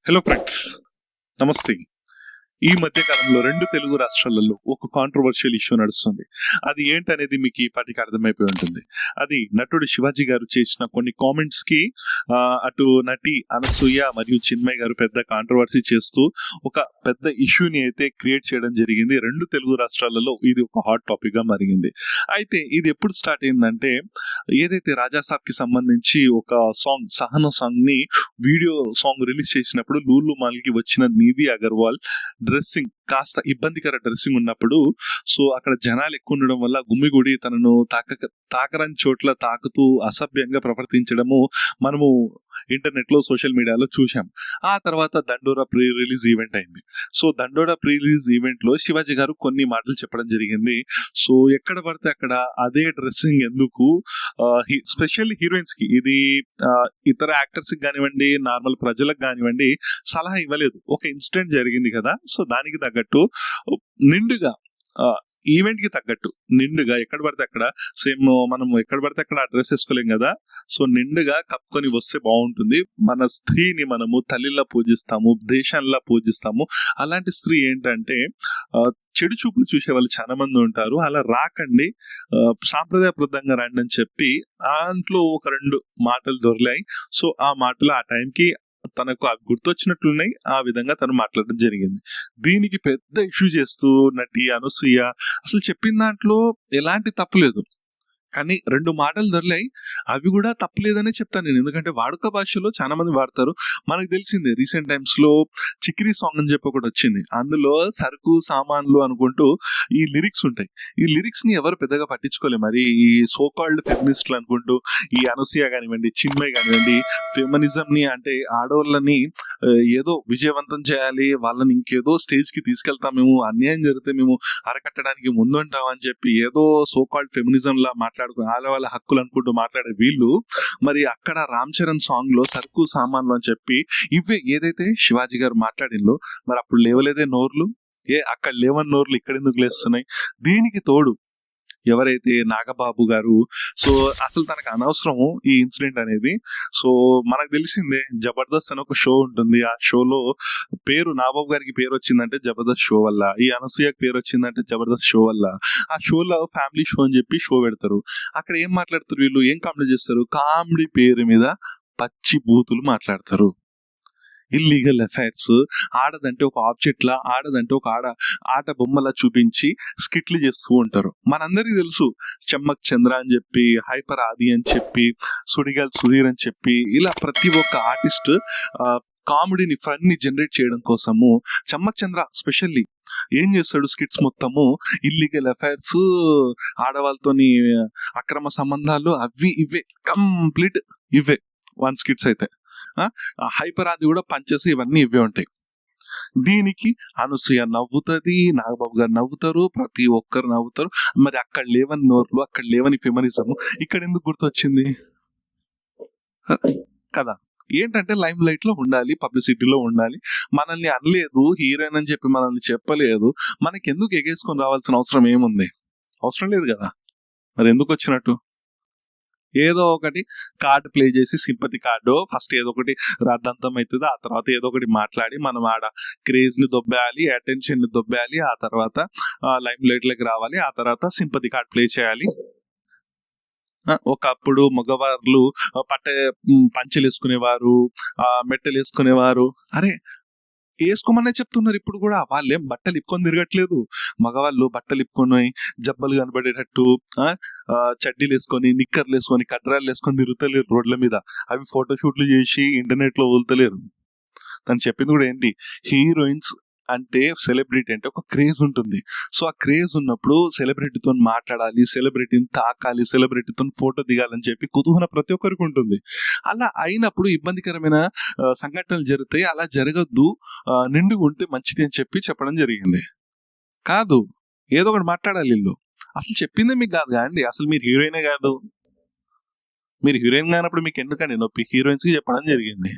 Hello friends, నమస్తే. ఈ మధ్య కాలంలో 2 తెలుగు రాష్ట్రాలలో ఒక కాంట్రవర్షియల్ ఇష్యూ నడుస్తుంది. అది ఏంటనేది మీకు ఈ పాటికి అర్థమైపోయి ఉంటుంది. అది నటుడు శివాజీ గారు చేసిన కొన్ని కామెంట్స్ కి అటు నటి అనసూయ మరియు చిన్మయ్ గారు పెద్ద కాంట్రవర్సీ చేస్తూ ఒక పెద్ద ఇష్యూని అయితే క్రియేట్ చేయడం జరిగింది. 2 తెలుగు రాష్ట్రాలలో ఇది ఒక హాట్ టాపిక్ గా మారింది. అయితే ఇది ఎప్పుడు స్టార్ట్ అయిందంటే, ఏదైతే రాజా సాబ్ కి సంబంధించి ఒక సాంగ్ సహన సాంగ్ ని వీడియో సాంగ్ రిలీజ్ చేసినప్పుడు లూలు మాల్ కి వచ్చిన నిధి అగర్వాల్ డ్రెస్సింగ్ కాస్త ఇబ్బందికర డ్రెస్సింగ్ ఉన్నప్పుడు, సో అక్కడ జనాలు ఎక్కువ ఉండడం వల్ల గుమ్మిగూడి తనను తాకరని చోట్ల తాకుతూ అసభ్యంగా ప్రవర్తించడము మనము ఇంటర్నెట్ లో సోషల్ మీడియాలో చూసాం. ఆ తర్వాత దండోరా ప్రీ రిలీజ్ ఈవెంట్ అయింది. సో దండోరా ప్రీ రిలీజ్ ఈవెంట్ లో శివాజీ గారు కొన్ని మాటలు చెప్పడం జరిగింది. సో ఎక్కడ పడితే అక్కడ అదే డ్రెస్సింగ్ ఎందుకు, స్పెషల్ హీరోయిన్స్ కి ఇది ఇతర యాక్టర్స్ కి కానివ్వండి, నార్మల్ ప్రజలకు కానివ్వండి సలహా ఇవ్వలేదు. ఒక ఇన్సిడెంట్ జరిగింది కదా, సో దానికి తగ్గట్టు నిండుగా ఈవెంట్ కి తగ్గట్టు నిండుగా ఎక్కడ పడితే అక్కడ సేమ్ మనం ఎక్కడ పడితే అక్కడ అడ్రస్ వేసుకోలేం కదా, సో నిండుగా కప్పుకొని వస్తే బాగుంటుంది. మన స్త్రీని మనము తల్లిలా పూజిస్తాము, దేశంలా పూజిస్తాము. అలాంటి స్త్రీ ఏంటంటే చెడు చూపులు చూసే వాళ్ళు చాలా మంది ఉంటారు. అలా రాకండి, సాంప్రదాయబద్ధంగా రండి అని చెప్పి దాంట్లో ఒక 2 మాటలు దొరికాయి. సో ఆ మాటలు ఆ టైంకి తనకు గుర్తొచ్చినట్లున్నాయి. ఆ విధంగా తను మాట్లాడడం జరిగింది. దీనికి పెద్ద ఇష్యూ చేస్తూ నటి అనసూయ అసలు చెప్పిన దాంట్లో ఎలాంటి తప్పు లేదు, కానీ 2 మాటలు దొరికాయి. అవి కూడా తప్పులేదనే చెప్తాను నేను, ఎందుకంటే వాడుక భాషలో చాలా మంది వాడతారు. మనకు తెలిసిందే రీసెంట్ టైమ్స్ లో చిక్రీ సాంగ్ అని చెప్పి ఒకటి వచ్చింది. అందులో సరుకు సామాన్లు అనుకుంటూ ఈ లిరిక్స్ ఉంటాయి. ఈ లిరిక్స్ ని ఎవరు పెద్దగా పట్టించుకోలేదు. మరి ఈ సోకాల్డ్ ఫెమినిస్టులు అనుకుంటూ ఈ అనసూయ కానివ్వండి, చిన్మయ్ కానివ్వండి, ఫెమినిజం ని అంటే ఆడవాళ్ళని ఏదో విజయవంతం చేయాలి, వాళ్ళని ఇంకేదో స్టేజ్ కి తీసుకెళ్తాం, మేము అన్యాయం జరిగితే మేము అరకట్టడానికి ముందుంటాం అని చెప్పి ఏదో సోకాల్డ్ ఫెమినిజం లా ఆడవాళ్ళ హక్కులు అనుకుంటూ మాట్లాడే వీళ్ళు మరి అక్కడ రామ్ చరణ్ సాంగ్ లో సరుకు సామాన్లు అని చెప్పి ఇవే ఏదైతే శివాజీ గారు మాట్లాడినలో మరి అప్పుడు లేవలేదే నోర్లు, అక్కడ లేవని నోర్లు ఇక్కడ ఎందుకు లేస్తున్నాయి? దీనికి తోడు ఎవరైతే నాగబాబు గారు, సో అసలు తనకు అనవసరము ఈ ఇన్సిడెంట్ అనేది. సో మనకు తెలిసిందే జబర్దస్త్ అని ఒక షో ఉంటుంది. ఆ షోలో పేరు నాగబాబు గారికి పేరు వచ్చిందంటే జబర్దస్త్ షో వల్ల, ఈ అనసూయకి పేరు వచ్చిందంటే జబర్దస్త్ షో వల్ల. ఆ షోలో ఫ్యామిలీ షో అని చెప్పి షో పెడతారు. అక్కడ ఏం మాట్లాడతారు వీళ్ళు, ఏం కామెడీ చేస్తారు? కామెడీ పేరు మీద పచ్చి బూతులు మాట్లాడతారు. ఇల్లీగల్ అఫైర్స్, ఆడదంటే ఒక ఆబ్జెక్ట్ లా, ఆడదంటే ఒక ఆట బొమ్మలా చూపించి స్కిట్లు చేస్తూ ఉంటారు. మనందరికీ తెలుసు చమ్మక్ చంద్ర అని చెప్పి, హైపర్ ఆది అని చెప్పి, సుడిగాల్ సుధీర్ అని చెప్పి, ఇలా ప్రతి ఒక్క ఆర్టిస్ట్ కామెడీని ఫన్ ని జనరేట్ చేయడం కోసము చమ్మక్ చంద్ర స్పెషల్లీ ఏం చేస్తాడు, స్కిట్స్ మొత్తము ఇల్లీగల్ అఫైర్స్, ఆడవాళ్ళతోని అక్రమ సంబంధాలు, అవి ఇవే కంప్లీట్ ఇవే 1 స్కిట్స్ అయితే. హైపర్ ఆది కూడా పంచేసి ఇవన్నీ ఇవే ఉంటాయి. దీనికి అనసూయ నవ్వుతుంది, నాగబాబు గారు నవ్వుతారు, ప్రతి ఒక్కరు నవ్వుతారు. మరి అక్కడ లేవని నోర్లు, అక్కడ లేవని ఫెమినిజం ఇక్కడ ఎందుకు గుర్తొచ్చింది కదా? ఏంటంటే లైమ్ లైట్ లో ఉండాలి, పబ్లిసిటీలో ఉండాలి. మనల్ని అనలేదు, హీరోయిన్ అని చెప్పి మనల్ని చెప్పలేదు, మనకి ఎందుకు ఎగేసుకొని రావాల్సిన అవసరం ఏముంది? అవసరం లేదు కదా. మరి ఎందుకు వచ్చినట్టు? ఏదో ఒకటి కార్డు ప్లే చేసి, సింపతి కార్డు ఫస్ట్ ఏదో ఒకటి రద్దంతం అవుతుంది, ఆ తర్వాత ఏదో ఒకటి మాట్లాడి మనం ఆడ క్రేజ్ ని దొబ్బేయాలి, అటెన్షన్ ని దొబ్బేయాలి, ఆ తర్వాత లైమ్ లైట్ లకి రావాలి, ఆ తర్వాత సింపతి కార్డ్ ప్లే చేయాలి. ఒకప్పుడు మగవాళ్ళు పంచెలు వేసుకునేవారు, మెట్టలు వేసుకునేవారు. అరే వేసుకోమనే చెప్తున్నారు ఇప్పుడు కూడా. వాళ్ళేం బట్టలు ఇప్పుకొని తిరగట్లేదు. మగవాళ్ళు బట్టలు ఇప్పుకొని జబ్బలు కనబడేటట్టు చడ్డీలు వేసుకొని, నిక్కర్లు వేసుకొని, కడ్రాలు వేసుకొని తిరుగుతలేరు రోడ్ల మీద. అవి ఫోటోషూట్లు చేసి ఇంటర్నెట్ లో వదులుతలేరు. తను చెప్పింది కూడా ఏంటి, హీరోయిన్స్ అంటే సెలబ్రిటీ అంటే ఒక క్రేజ్ ఉంటుంది. సో ఆ క్రేజ్ ఉన్నప్పుడు సెలబ్రిటీతో మాట్లాడాలి, సెలబ్రిటీని తాకాలి, సెలబ్రిటీతో ఫోటో దిగాలని చెప్పి కుతూహలం ప్రతి ఒక్కరికి ఉంటుంది. అలా అయినప్పుడు ఇబ్బందికరమైన సంఘటనలు జరుగుతాయి. అలా జరగద్దు, నిండుగా ఉంటే మంచిది అని చెప్పి చెప్పడం జరిగింది. కాదు, ఏదో ఒకటి మాట్లాడాలి వీళ్ళు. అసలు చెప్పిందే మీకు కాదు అండి, అసలు మీరు హీరోయినే కాదు. మీరు హీరోయిన్ కానప్పుడు మీకు ఎందుకండి నొప్పి? హీరోయిన్స్ కి చెప్పడం జరిగింది.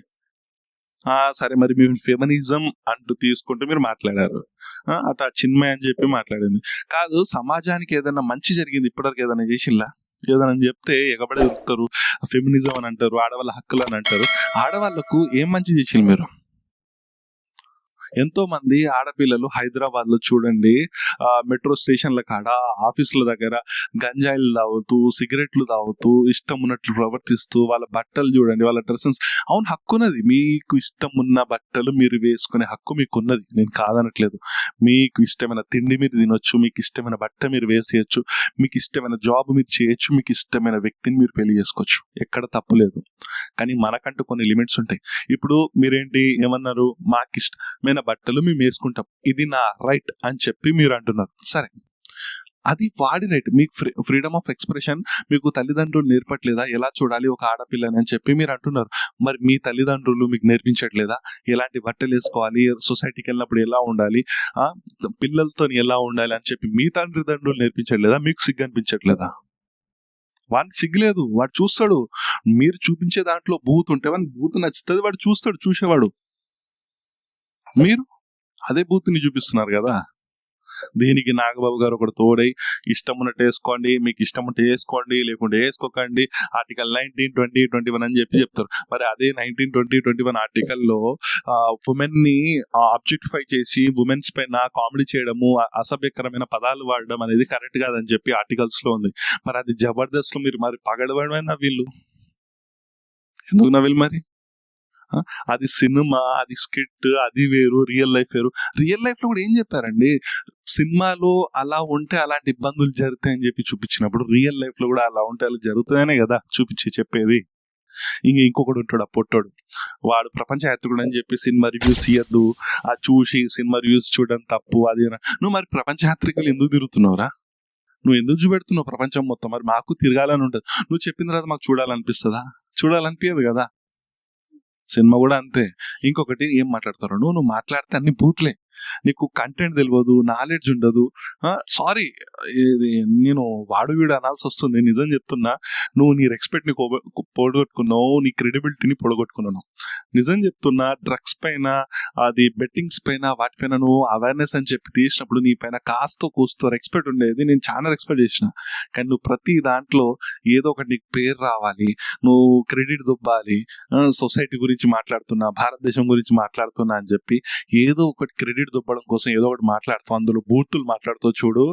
సరే, మరి మీరు ఫెమినిజం అంటూ తీసుకుంటూ మీరు మాట్లాడారు. అటు చిన్మయ్ అని చెప్పి మాట్లాడింది. కాదు, సమాజానికి ఏదైనా మంచి జరిగింది ఇప్పటివరకు ఏదైనా చేసిల్లా? ఏదైనా చెప్తే ఎగబడి దొరుకుతారు, ఫెమినిజం అని అంటారు, ఆడవాళ్ళ హక్కులు అని అంటారు. ఆడవాళ్ళకు ఏం మంచి చేసిండ్రు మీరు? ఎంతో మంది ఆడపిల్లలు హైదరాబాద్ లో చూడండి, మెట్రో స్టేషన్ల కాడ, ఆఫీసుల దగ్గర గంజాయిలు తాగుతూ, సిగరెట్లు తాగుతూ, ఇష్టం ఉన్నట్లు ప్రవర్తిస్తూ, వాళ్ళ బట్టలు చూడండి, వాళ్ళ డ్రెస్సెస్. అవును, హక్కున్నది, మీకు ఇష్టం ఉన్న బట్టలు మీరు వేసుకునే హక్కు మీకున్నది, నేను కాదనట్లేదు. మీకు ఇష్టమైన తిండి మీరు తినొచ్చు, మీకు ఇష్టమైన బట్ట మీరు వేసేయచ్చు, మీకు ఇష్టమైన జాబ్ మీరు చేయొచ్చు, మీకు ఇష్టమైన వ్యక్తిని మీరు పెళ్లి చేసుకోవచ్చు, ఎక్కడ తప్పులేదు. కానీ మనకంటూ కొన్ని లిమిట్స్ ఉంటాయి. ఇప్పుడు మీరేంటి ఏమన్నారు, మాకు ఇష్టమైన బట్టలు మేము వేసుకుంటాం, ఇది నా రైట్ అని చెప్పి మీరు అంటున్నారు. సరే, అది వాడి రైట్, మీకు ఫ్రీడమ్ ఆఫ్ ఎక్స్ప్రెషన్ మీకు తల్లిదండ్రులు నేర్పట్లేదా ఎలా చూడాలి ఒక ఆడపిల్లని అని చెప్పి మీరు అంటున్నారు. మరి మీ తల్లిదండ్రులు మీకు నేర్పించట్లేదా ఎలాంటి బట్టలు వేసుకోవాలి, సొసైటీకి వెళ్ళినప్పుడు ఎలా ఉండాలి, పిల్లలతో ఎలా ఉండాలి అని చెప్పి మీ తల్లిదండ్రులు నేర్పించట్లేదా? మీకు సిగ్గు అనిపించట్లేదా? వాడికి సిగ్గులేదు, వాడు చూస్తాడు. మీరు చూపించే దాంట్లో బూత్ ఉంటే వాడికి బూత్ నచ్చుతుంది, వాడు చూస్తాడు, చూసేవాడు. మీరు అదే బూత్ని చూపిస్తున్నారు కదా. దీనికి నాగబాబు గారు ఒకటి తోడై, ఇష్టం ఉన్నట్టు వేసుకోండి, మీకు ఇష్టం ఉంటే వేసుకోండి, లేకుంటే వేసుకోకండి, ఆర్టికల్ 19, 20, 21 అని చెప్పి చెప్తారు. మరి అదే 19, 20, 21 ఆర్టికల్లో ఉమెన్ ని ఆబ్జెక్టిఫై చేసి ఉమెన్స్ పైన కామెడీ చేయడము, అసభ్యకరమైన పదాలు వాడడం అనేది కరెక్ట్ కాదని చెప్పి ఆర్టికల్స్ లో ఉంది. మరి అది జబర్దస్త్ లో మీరు మరి పగడబడమైనా వీళ్ళు ఎందుకు నవ్విలు మరి? అది సినిమా, అది స్కిట్, అది వేరు, రియల్ లైఫ్ వేరు. రియల్ లైఫ్ లో కూడా ఏం చెప్పారండి, సినిమాలో అలా ఉంటే అలాంటి ఇబ్బందులు జరుగుతాయని చెప్పి చూపించినప్పుడు రియల్ లైఫ్ లో కూడా అలా ఉంటే అలా జరుగుతాయనే కదా చూపించి చెప్పేది. ఇంకొకడు ఉంటాడు, ఆ పొట్టోడు, వాడు ప్రపంచ యాత్రికుడు అని చెప్పి సినిమా రివ్యూస్ ఇయ్యద్దు, ఆ చూసి సినిమా రివ్యూస్ చూడడం తప్పు అది. నువ్వు మరి ప్రపంచ యాత్రికులు ఎందుకు తిరుగుతున్నావురా? నువ్వు ఎందుకు చూపెడుతున్నావు ప్రపంచం మొత్తం? మరి మాకు తిరగాలని ఉంటుంది, నువ్వు చెప్పిన తర్వాత మాకు చూడాలనిపిస్తుందా? చూడాలనిపించదు కదా. సినిమా కూడా అంతే. ఇంకొకటి ఏం మాట్లాడతారు, నువ్వు మాట్లాడితే అన్ని బూత్లే, నీకు కంటెంట్ తెలియదు, నాలెడ్జ్ ఉండదు. సారీ, ఇది నేను వాడు వీడు అనాల్సి వస్తుంది, నిజం చెప్తున్నా. నువ్వు నీ రెస్పెక్ట్ని పొడగొట్టుకున్నావు, నీ క్రెడిబిలిటీని పొడగొట్టుకున్నావు. నిజం చెప్తున్నా, డ్రగ్స్ పైన, అది బెట్టింగ్స్ పైన, వాటిపైన నువ్వు అవేర్నెస్ అని చెప్పి తీసినప్పుడు నీ పైన కాస్తో కూస్తో రెస్పెక్ట్ ఉండేది, నేను చాలా రెస్పెక్ట్ చేసిన. కానీ నువ్వు ప్రతి దాంట్లో ఏదో ఒకటి నీకు పేరు రావాలి, నువ్వు క్రెడిట్ దుబ్బాలి, సొసైటీ గురించి మాట్లాడుతున్నా, భారతదేశం గురించి మాట్లాడుతున్నా అని చెప్పి ఏదో ఒకటి క్రెడిట్ దుబ్బడం కోసం ఏదో ఒకటి మాట్లాడుతావు, అందులో బూతులు మాట్లాడుతావు చూడు.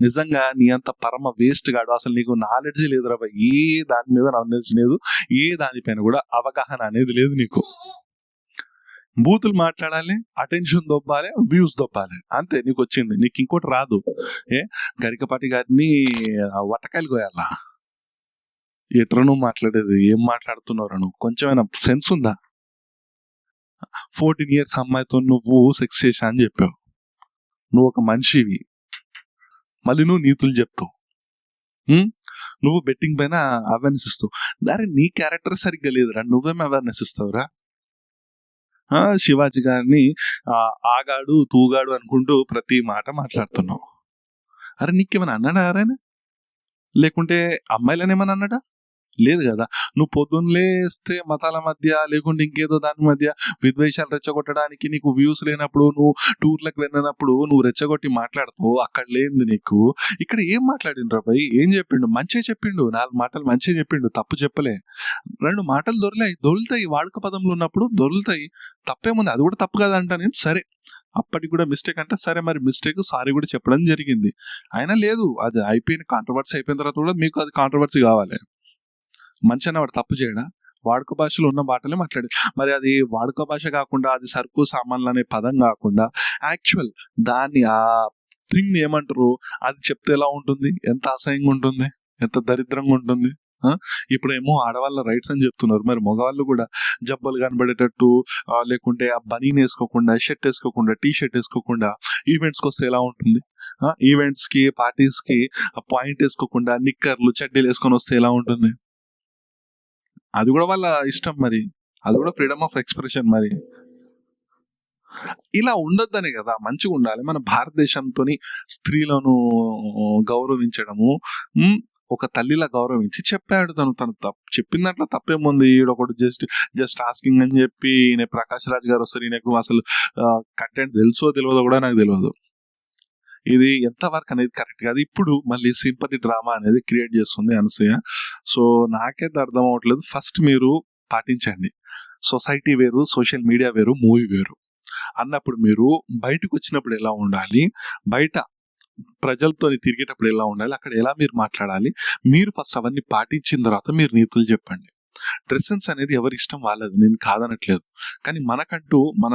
నిజంగా నీ అంత పరమ వేస్ట్ గాడు, అసలు నీకు నాలెడ్జ్ లేదు రా, ఏ దాని మీద నాలెడ్జ్ లేదు, ఏ దానిపైన కూడా అవగాహన అనేది లేదు నీకు. బూతులు మాట్లాడాలి, అటెన్షన్ దొబ్బాలి, వ్యూస్ దొబ్బాలి, అంతే నీకు వచ్చింది, నీకు ఇంకోటి రాదు. గరికపాటి గారిని వటకాయలు కోయాలా? ఎట్రా నువ్వు మాట్లాడేది, ఏం మాట్లాడుతున్నావు నువ్వు? కొంచెమైనా సెన్స్ ఉందా? 14 years అమ్మాయితో నువ్వు సెక్స్ చేశా అని చెప్పావు, నువ్వు ఒక మనిషివి, మళ్ళీ నువ్వు నీతులు చెప్తావు, నువ్వు బెట్టింగ్ పైన అవేర్నెస్ ఇస్తావు. దాని నీ క్యారెక్టర్ సరిగ్గా లేదురా, నువ్వేం అవేర్నెస్ ఇస్తావురా? శివాజీ గారిని ఆగాడు తూగాడు అనుకుంటూ ప్రతి మాట మాట్లాడుతున్నావు. అరే నీకేమైనా అన్నాడా ఎవరైనా? లేకుంటే అమ్మాయిలని ఏమన్నా అన్నాడా? లేదు కదా. నువ్వు పొద్దున్న లేస్తే మతాల మధ్య లేకుంటే ఇంకేదో దాని మధ్య విద్వేషాలు రెచ్చగొట్టడానికి నీకు వ్యూస్ లేనప్పుడు, నువ్వు టూర్లకు వెళ్ళినప్పుడు నువ్వు రెచ్చగొట్టి మాట్లాడుతావు, అక్కడ లేనిది నీకు ఇక్కడ ఏం మాట్లాడిండ్రు అబ్బాయి? ఏం చెప్పిండు? మంచిగా చెప్పిండు, 4 మాటలు మంచిగా చెప్పిండు, తప్పు చెప్పలే. 2 మాటలు దొరుకుతాయి, వాడుక పదంలో ఉన్నప్పుడు దొరుకుతాయి, తప్పేముంది, అది కూడా తప్పు కదా అంటా నేను. సరే, అప్పటికి కూడా మిస్టేక్ అంటే సరే, మరి మిస్టేక్ సారీ కూడా చెప్పడం జరిగింది. అయినా లేదు, అది అయిపోయిన కాంట్రవర్సీ అయిపోయిన తర్వాత కూడా మీకు అది కాంట్రవర్సీ కావాలి. మంచి అన్నవాడు తప్పు చేయడా? వాడుక భాషలో ఉన్న మాటలే మాట్లాడి, మరి అది వాడుక భాష కాకుండా, అది సరుకు సామాన్లు అనే పదం కాకుండా యాక్చువల్ దాన్ని ఆ థింగ్ ఏమంటారు, అది చెప్తే ఎలా ఉంటుంది? ఎంత అసహ్యంగా ఉంటుంది, ఎంత దరిద్రంగా ఉంటుంది. ఇప్పుడేమో ఆడవాళ్ళ రైట్స్ అని చెప్తున్నారు, మరి మగవాళ్ళు కూడా జబ్బలు కనబడేటట్టు, లేకుంటే ఆ బనీన్ వేసుకోకుండా, షర్ట్ వేసుకోకుండా, టీ షర్ట్ వేసుకోకుండా ఈవెంట్స్కి వస్తే ఎలా ఉంటుంది? ఈవెంట్స్ కి, పార్టీస్ కి పాయింట్ వేసుకోకుండా నిక్కర్లు చెడ్డీలు వేసుకొని వస్తే ఎలా ఉంటుంది? అది కూడా వాళ్ళ ఇష్టం, మరి అది కూడా ఫ్రీడమ్ ఆఫ్ ఎక్స్ప్రెషన్. మరి ఇలా ఉండొద్దనే కదా, మంచిగా ఉండాలి. మన భారతదేశంతో స్త్రీలను గౌరవించడము, ఒక తల్లిలా గౌరవించి చెప్పాడు. తను చెప్పిన దాంట్లో తప్పేముంది? ఈడొకటి జస్ట్ ఆస్కింగ్ అని చెప్పి ఈయన ప్రకాష్ రాజ్ గారు వస్తారు, ఈయనకు అసలు కంటెంట్ తెలుసో తెలియదో కూడా నాకు తెలియదు. ఇది ఎంతవరకు అనేది కరెక్ట్ కాదు. ఇప్పుడు మళ్ళీ సింపతి డ్రామా అనేది క్రియేట్ చేస్తుంది అనసూయ. సో నాకైతే అర్థం అవ్వట్లేదు. ఫస్ట్ మీరు పాటించండి, సొసైటీ వేరు, సోషల్ మీడియా వేరు, మూవీ వేరు. అన్నప్పుడు మీరు బయటకు వచ్చినప్పుడు ఎలా ఉండాలి, బయట ప్రజలతో తిరిగేటప్పుడు ఎలా ఉండాలి, అక్కడ ఎలా మీరు మాట్లాడాలి, మీరు ఫస్ట్ అవన్నీ పాటించిన తర్వాత మీరు నీతులు చెప్పండి. డ్రెస్ సెన్స్ అనేది ఎవరి ఇష్టం వాళ్ళది, నేను కాదనట్లేదు. కానీ మనకంటూ మన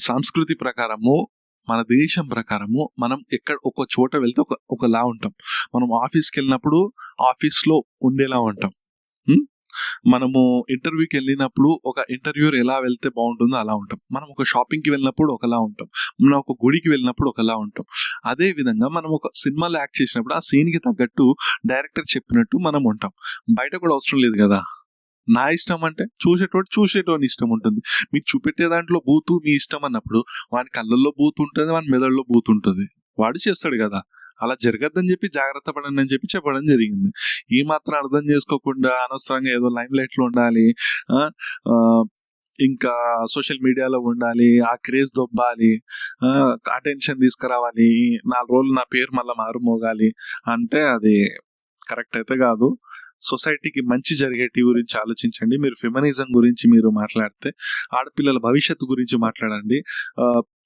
సంస్కృతి ప్రకారము, మన దేశం ప్రకారము మనం ఎక్కడ ఒక చోట వెళ్తే ఒకలా ఉంటాం. మనం ఆఫీస్కి వెళ్ళినప్పుడు ఆఫీస్లో ఉండేలా ఉంటాం. మనము ఇంటర్వ్యూకి వెళ్ళినప్పుడు ఒక ఇంటర్వ్యూర్ ఎలా వెళ్తే బాగుంటుందో అలా ఉంటాం. మనం ఒక షాపింగ్కి వెళ్ళినప్పుడు ఒకలా ఉంటాం. మనం ఒక గుడికి వెళ్ళినప్పుడు ఒకలా ఉంటాం. అదే విధంగా మనం ఒక సినిమాలో యాక్ట్ చేసినప్పుడు ఆ సీన్కి తగ్గట్టు డైరెక్టర్ చెప్పినట్టు మనం ఉంటాం. బయట కూడా అవసరం లేదు కదా. నా ఇష్టం అంటే చూసేటోని ఇష్టం ఉంటుంది. మీకు చూపెట్టే దాంట్లో బూతు మీ ఇష్టం అన్నప్పుడు వాని కళ్ళల్లో బూత్ ఉంటుంది, వాని మెదడులో బూత్ ఉంటుంది, వాడు చేస్తాడు కదా. అలా జరగద్దని చెప్పి జాగ్రత్త పడండి అని చెప్పి చెప్పడం జరిగింది. ఈ మాత్రం అర్థం చేసుకోకుండా అనవసరంగా ఏదో లైమ్ లైట్లో ఉండాలి, ఇంకా సోషల్ మీడియాలో ఉండాలి, ఆ క్రేజ్ దొబ్బాలి, అటెన్షన్ తీసుకురావాలి, 4 రోజులు నా పేరు మళ్ళీ మారుమోగాలి అంటే అది కరెక్ట్ అయితే కాదు. సొసైటీకి మంచి జరిగేటి గురించి ఆలోచించండి. మీరు ఫెమినిజం గురించి మీరు మాట్లాడితే ఆడపిల్లల భవిష్యత్తు గురించి మాట్లాడండి.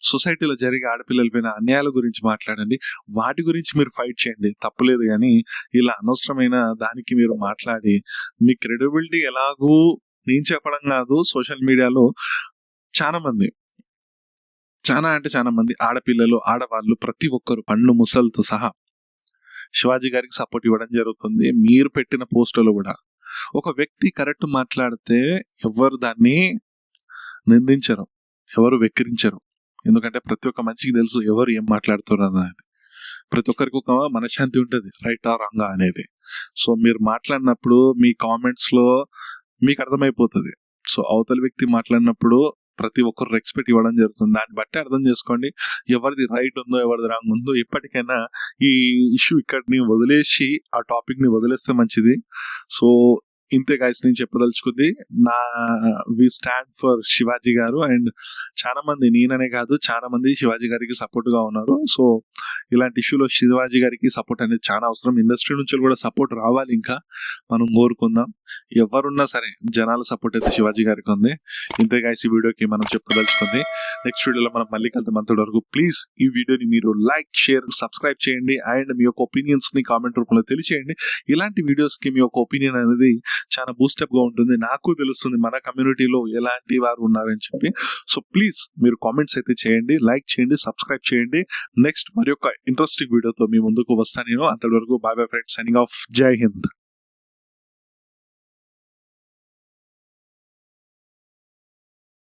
సొసైటీలో జరిగే ఆడపిల్లల పైన అన్యాయాల గురించి మాట్లాడండి. వాటి గురించి మీరు ఫైట్ చేయండి, తప్పులేదు. కానీ ఇలా అనవసరమైన దానికి మీరు మాట్లాడి మీ క్రెడిబిలిటీ ఎలాగూ నేను చెప్పడం కాదు, సోషల్ మీడియాలో చాలా మంది ఆడపిల్లలు, ఆడవాళ్ళు ప్రతి ఒక్కరు పండ్లు ముసలుతో సహా శివాజీ గారికి సపోర్ట్ ఇవ్వడం జరుగుతుంది. మీరు పెట్టిన పోస్టులు కూడా ఒక వ్యక్తి కరెక్ట్ మాట్లాడితే ఎవరు దాన్ని నిందించరు, ఎవరు వెక్కిరించరు. ఎందుకంటే ప్రతి ఒక్క మనిషికి తెలుసు ఎవరు ఏం మాట్లాడుతారు అనేది. ప్రతి ఒక్కరికి ఒక మనశ్శాంతి ఉంటుంది, రైట్ ఆ రాంగ్ అనేది. సో మీరు మాట్లాడినప్పుడు మీ కామెంట్స్లో మీకు అర్థమైపోతుంది. సో అవతల వ్యక్తి మాట్లాడినప్పుడు ప్రతి ఒక్కరు రెస్పెక్ట్ ఇవ్వడం జరుగుతుంది. దాన్ని బట్టి అర్థం చేసుకోండి ఎవరిది రైట్ ఉందో ఎవరిది రాంగ్ ఉందో. ఎప్పటికైనా ఈ ఇష్యూ ఇక్కడిని వదిలేసి ఆ టాపిక్ని వదిలేస్తే మంచిది. సో ఇంతే గైస్ నేను చెప్పదలుచుకుంది. వి స్టాండ్ ఫర్ శివాజీ గారు. అండ్ చాలా మంది, నేననే కాదు చాలా మంది శివాజీ గారికి సపోర్ట్ గా ఉన్నారు. సో ఇలాంటి ఇష్యూలో శివాజీ గారికి సపోర్ట్ అనేది చాలా అవసరం. ఇండస్ట్రీ నుంచి కూడా సపోర్ట్ రావాలి, ఇంకా మనం కోరుకుందాం. ఎవరున్నా సరే జనాల సపోర్ట్ అయితే శివాజీ గారికి ఉంది. ఇంతే గైస్ ఈ వీడియోకి మనం చెప్పదలుచుకుంది. నెక్స్ట్ వీడియోలో మనం మళ్ళీ కలుద్దాం. అంతటి వరకు ప్లీజ్ ఈ వీడియోని మీరు లైక్, షేర్, సబ్స్క్రైబ్ చేయండి. అండ్ మీ యొక్క ఒపీనియన్స్ ని కామెంట్ రూపంలో తెలియచేయండి. ఇలాంటి వీడియోస్ కి మీ యొక్క ఒపీనియన్ అనేది చాలా బూస్టప్ గా ఉంటుంది. నాకు తెలుస్తుంది మన కమ్యూనిటీలో ఎలాంటి వారు ఉన్నారని చెప్పి. సో ప్లీజ్ మీరు కామెంట్స్ అయితే చేయండి, లైక్ చేయండి, సబ్స్క్రైబ్ చేయండి. నెక్స్ట్ మరి యొక్క ఇంట్రెస్టింగ్ వీడియోతో మీ ముందుకు వస్తాను నేను. అంతటి వరకు bye bye friends, signing off. Jai Hind.